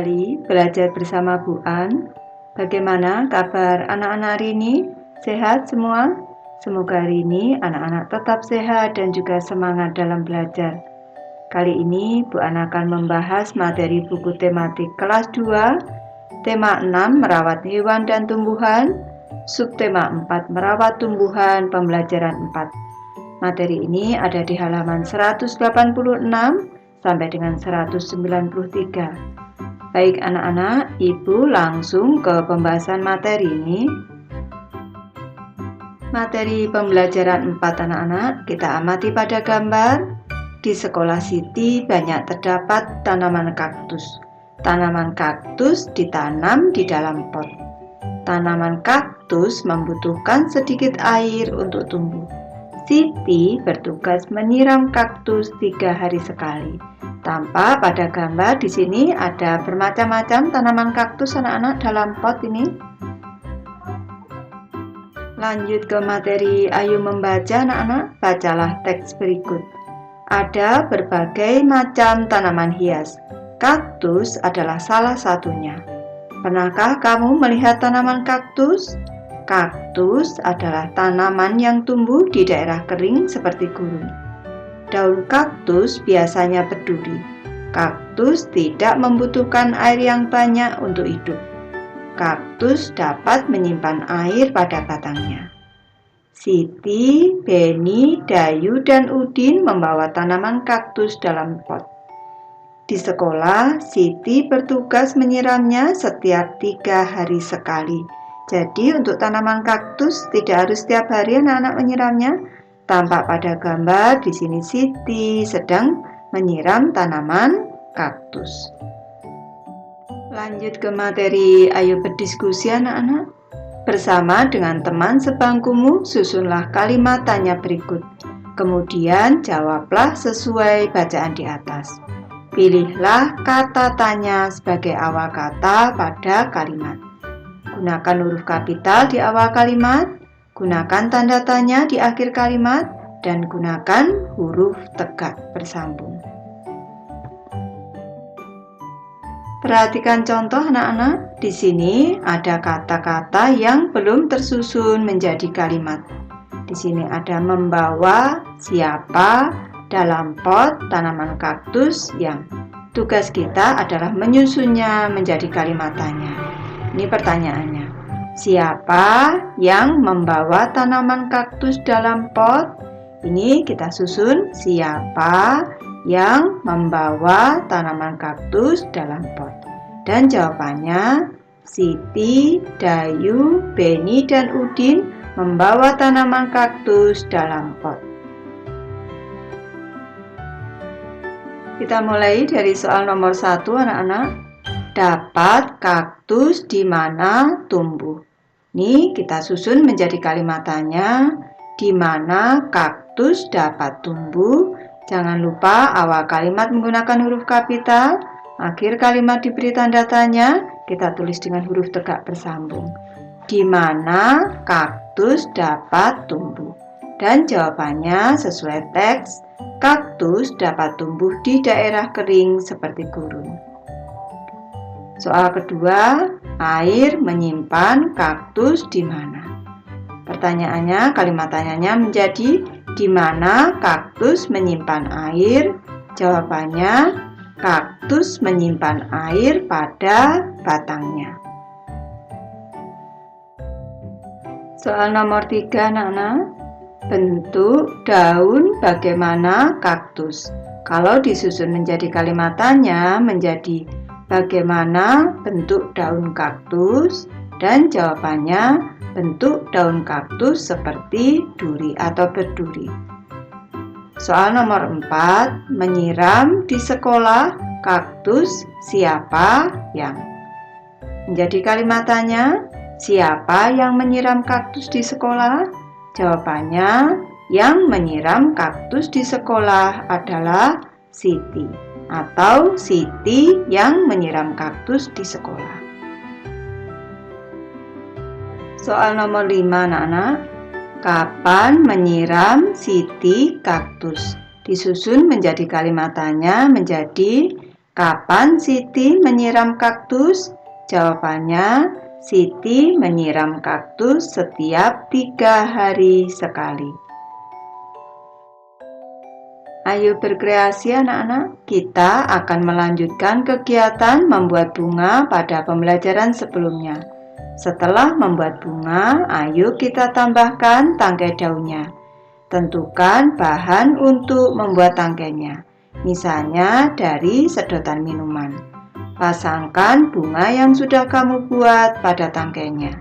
kembali belajar bersama Bu An. Bagaimana kabar anak-anak hari ini? Sehat semua? Semoga hari ini anak-anak tetap sehat dan juga semangat dalam belajar. Kali ini Bu An akan membahas materi buku tematik kelas 2, tema 6 merawat hewan dan tumbuhan, subtema 4 merawat tumbuhan, pembelajaran 4. Materi ini ada di halaman 186 sampai dengan 193. Baik anak-anak, Ibu langsung ke pembahasan materi ini. Materi pembelajaran 4 anak-anak, kita amati pada gambar. Di sekolah Siti banyak terdapat tanaman kaktus. Tanaman kaktus ditanam di dalam pot. Tanaman kaktus membutuhkan sedikit air untuk tumbuh. Siti bertugas menyiram kaktus 3 hari sekali. Tampak pada gambar di sini ada bermacam-macam tanaman kaktus anak-anak dalam pot ini. Lanjut ke materi, ayo membaca anak-anak. Bacalah teks berikut. Ada berbagai macam tanaman hias. Kaktus adalah salah satunya. Pernahkah kamu melihat tanaman kaktus? Kaktus adalah tanaman yang tumbuh di daerah kering seperti gurun. Daun kaktus biasanya berduri. Kaktus tidak membutuhkan air yang banyak untuk hidup. Kaktus dapat menyimpan air pada batangnya. Siti, Beni, Dayu, dan Udin membawa tanaman kaktus dalam pot. Di sekolah, Siti bertugas menyiramnya setiap 3 hari sekali. Jadi untuk tanaman kaktus tidak harus setiap hari anak-anak menyiramnya. Tampak pada gambar di sini Siti sedang menyiram tanaman kaktus. Lanjut ke materi, ayo berdiskusi anak-anak. Bersama dengan teman sebangkumu, susunlah kalimat tanya berikut. Kemudian jawablah sesuai bacaan di atas. Pilihlah kata tanya sebagai awal kata pada kalimat. Gunakan huruf kapital di awal kalimat. Gunakan tanda tanya di akhir kalimat dan gunakan huruf tegak bersambung. Perhatikan contoh anak-anak. Di sini ada kata-kata yang belum tersusun menjadi kalimat. Di sini ada membawa, siapa, dalam pot, tanaman kaktus yang. Tugas kita adalah menyusunnya menjadi kalimat tanya. Ini pertanyaannya. Siapa yang membawa tanaman kaktus dalam pot? Ini kita susun, siapa yang membawa tanaman kaktus dalam pot? Dan jawabannya, Siti, Dayu, Beni, dan Udin membawa tanaman kaktus dalam pot. Kita mulai dari soal nomor 1 anak-anak. Dapat kaktus di mana tumbuh. Ini kita susun menjadi kalimat tanya. Di mana kaktus dapat tumbuh. Jangan lupa awal kalimat menggunakan huruf kapital. Akhir kalimat diberi tanda tanya. Kita tulis dengan huruf tegak bersambung. Di mana kaktus dapat tumbuh. Dan jawabannya sesuai teks. Kaktus dapat tumbuh di daerah kering seperti gurun. Soal kedua, air menyimpan kaktus di mana? Pertanyaannya, kalimat tanyanya menjadi di mana kaktus menyimpan air? Jawabannya, kaktus menyimpan air pada batangnya. Soal nomor 3 anak-anak. Bentuk daun bagaimana kaktus? Kalau disusun menjadi kalimat tanya menjadi bagaimana bentuk daun kaktus? Dan jawabannya bentuk daun kaktus seperti duri atau berduri. Soal nomor 4, menyiram di sekolah kaktus siapa yang? Menjadi kalimat tanya, siapa yang menyiram kaktus di sekolah? Jawabannya, yang menyiram kaktus di sekolah adalah Siti. Atau Siti yang menyiram kaktus di sekolah. Soal nomor 5 anak-anak. Kapan menyiram Siti kaktus? Disusun menjadi kalimat tanya menjadi Kapan Siti menyiram kaktus? Jawabannya, Siti menyiram kaktus setiap 3 hari sekali. Ayo berkreasi anak-anak. Kita akan melanjutkan kegiatan membuat bunga pada pembelajaran sebelumnya. Setelah membuat bunga, ayo kita tambahkan tangkai daunnya. Tentukan bahan untuk membuat tangkainya. Misalnya dari sedotan minuman. Pasangkan bunga yang sudah kamu buat pada tangkainya.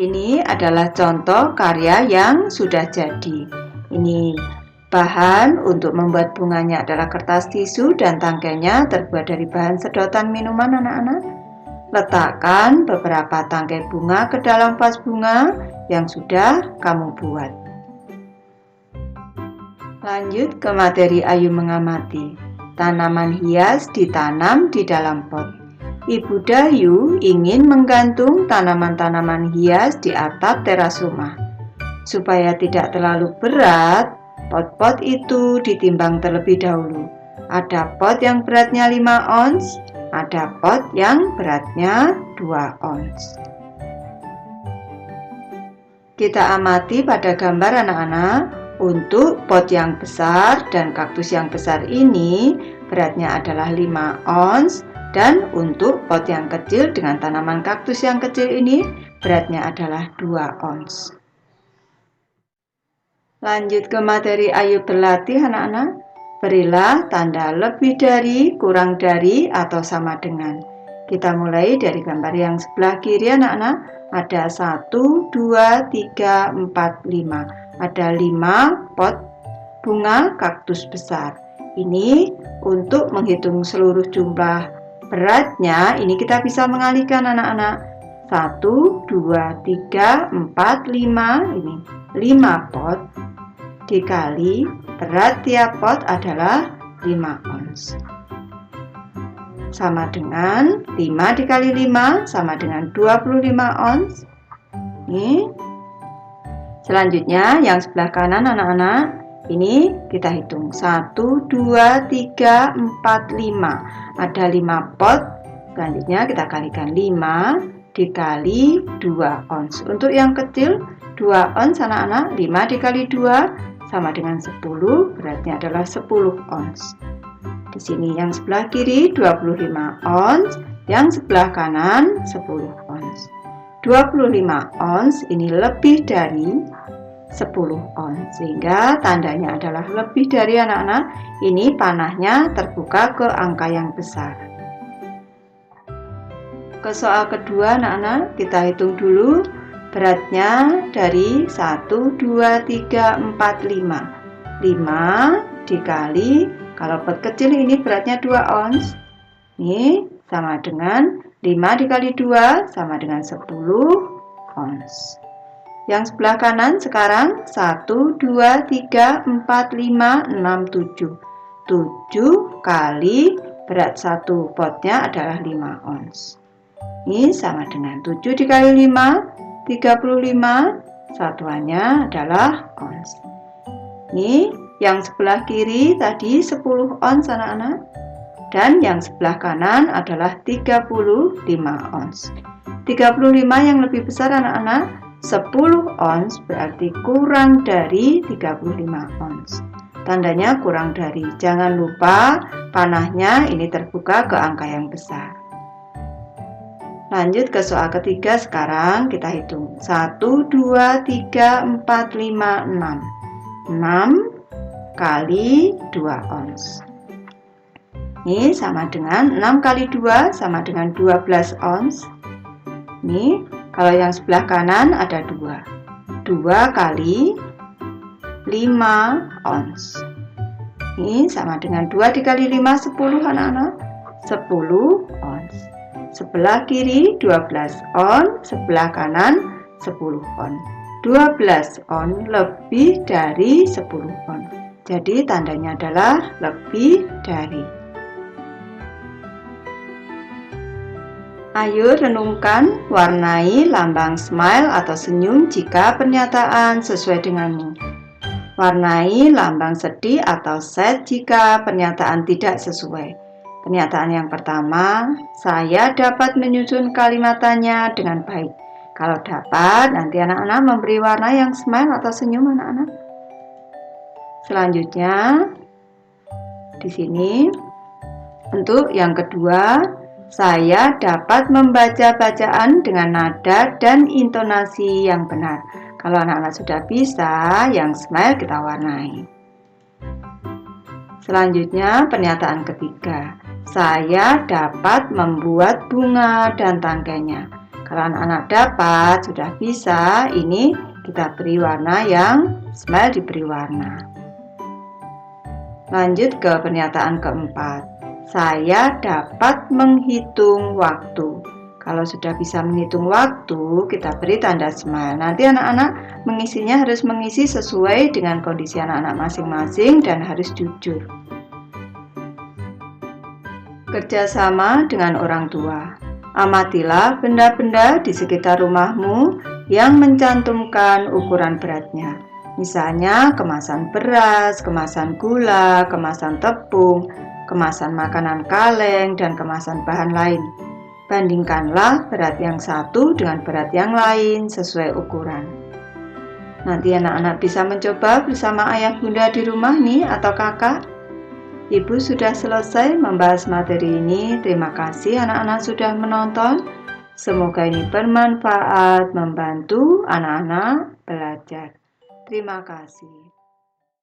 Ini adalah contoh karya yang sudah jadi. Ini bahan untuk membuat bunganya adalah kertas tisu dan tangkainya terbuat dari bahan sedotan minuman anak-anak. Letakkan beberapa tangkai bunga ke dalam vas bunga yang sudah kamu buat. Lanjut ke materi Ayu mengamati. Tanaman hias ditanam di dalam pot. Ibu Dayu ingin menggantung tanaman-tanaman hias di atap teras rumah. Supaya tidak terlalu berat, pot-pot itu ditimbang terlebih dahulu. Ada pot yang beratnya 5 ons, ada pot yang beratnya 2 ons. Kita amati pada gambar anak-anak. Untuk pot yang besar dan kaktus yang besar ini beratnya adalah 5 ons, dan untuk pot yang kecil dengan tanaman kaktus yang kecil ini beratnya adalah 2 ons. Lanjut ke materi Ayu berlatih anak-anak. Berilah tanda lebih dari, kurang dari, atau sama dengan. Kita mulai dari gambar yang sebelah kiri anak-anak. Ada 1, 2, 3, 4, 5. Ada 5 pot bunga kaktus besar. Ini untuk menghitung seluruh jumlah beratnya, ini kita bisa mengalihkan anak-anak. 1, 2, 3, 4, 5. Ini 5 pot dikali berat tiap pot adalah 5 ons. Sama dengan 5 dikali 5 sama dengan 25 ons. Ini. Selanjutnya yang sebelah kanan anak-anak, ini kita hitung 1, 2, 3, 4, 5. Ada 5 pot. Selanjutnya kita kalikan 5 dikali 2 ons. Untuk yang kecil 2 ons anak-anak, 5 dikali 2 sama dengan 10, beratnya adalah 10 ons. Di sini yang sebelah kiri 25 ons, yang sebelah kanan 10 ons. 25 ons ini lebih dari 10 ons, sehingga tandanya adalah lebih dari anak-anak. Ini panahnya terbuka ke angka yang besar. Ke soal kedua anak-anak, kita hitung dulu beratnya dari 1, 2, 3, 4, 5. 5 dikali, kalau pot kecil ini beratnya 2 ons. Ini sama dengan 5 dikali 2 sama dengan 10 ons. Yang sebelah kanan sekarang 1, 2, 3, 4, 5, 6, 7. 7 kali berat satu potnya adalah 5 ons. Ini sama dengan 7 dikali 5, 35. Satuannya adalah ons. Ini yang sebelah kiri tadi 10 ons anak-anak. Dan yang sebelah kanan adalah 35 ons. 35 yang lebih besar anak-anak, 10 ons berarti kurang dari 35 ons. Tandanya kurang dari. Jangan lupa panahnya ini terbuka ke angka yang besar. Lanjut ke soal ketiga sekarang, kita hitung. 1, 2, 3, 4, 5, 6. 6 kali 2 ons. Ini sama dengan 6 kali 2 sama dengan 12 ons. Ini kalau yang sebelah kanan ada 2. 2 kali 5 ons. Ini sama dengan 2 dikali 5, 10 anak-anak. 10 ons. Sebelah kiri 12 on, sebelah kanan 10 on. 12 on lebih dari 10 on. Jadi tandanya adalah lebih dari. Ayo renungkan, warnai lambang smile atau senyum jika pernyataan sesuai denganmu. Warnai lambang sedih atau sad jika pernyataan tidak sesuai. Pernyataan yang pertama, saya dapat menyusun kalimatannya dengan baik. Kalau dapat, nanti anak-anak memberi warna yang smile atau senyum anak-anak. Selanjutnya, di sini untuk yang kedua, saya dapat membaca bacaan dengan nada dan intonasi yang benar. Kalau anak-anak sudah bisa, yang smile kita warnai. Selanjutnya, pernyataan ketiga, saya dapat membuat bunga dan tangkainya. Kalau anak-anak dapat, sudah bisa, ini kita beri warna yang smile diberi warna. Lanjut ke pernyataan keempat, saya dapat menghitung waktu. Kalau sudah bisa menghitung waktu, kita beri tanda smile. Nanti anak-anak mengisinya harus mengisi sesuai dengan kondisi anak-anak masing-masing dan harus jujur. Kerjasama dengan orang tua. Amatilah benda-benda di sekitar rumahmu yang mencantumkan ukuran beratnya. Misalnya kemasan beras, kemasan gula, kemasan tepung, kemasan makanan kaleng, dan kemasan bahan lain. Bandingkanlah berat yang satu dengan berat yang lain sesuai ukuran. Nanti anak-anak bisa mencoba bersama ayah bunda di rumah nih atau kakak. Ibu sudah selesai membahas materi ini. Terima kasih anak-anak sudah menonton. Semoga ini bermanfaat membantu anak-anak belajar. Terima kasih.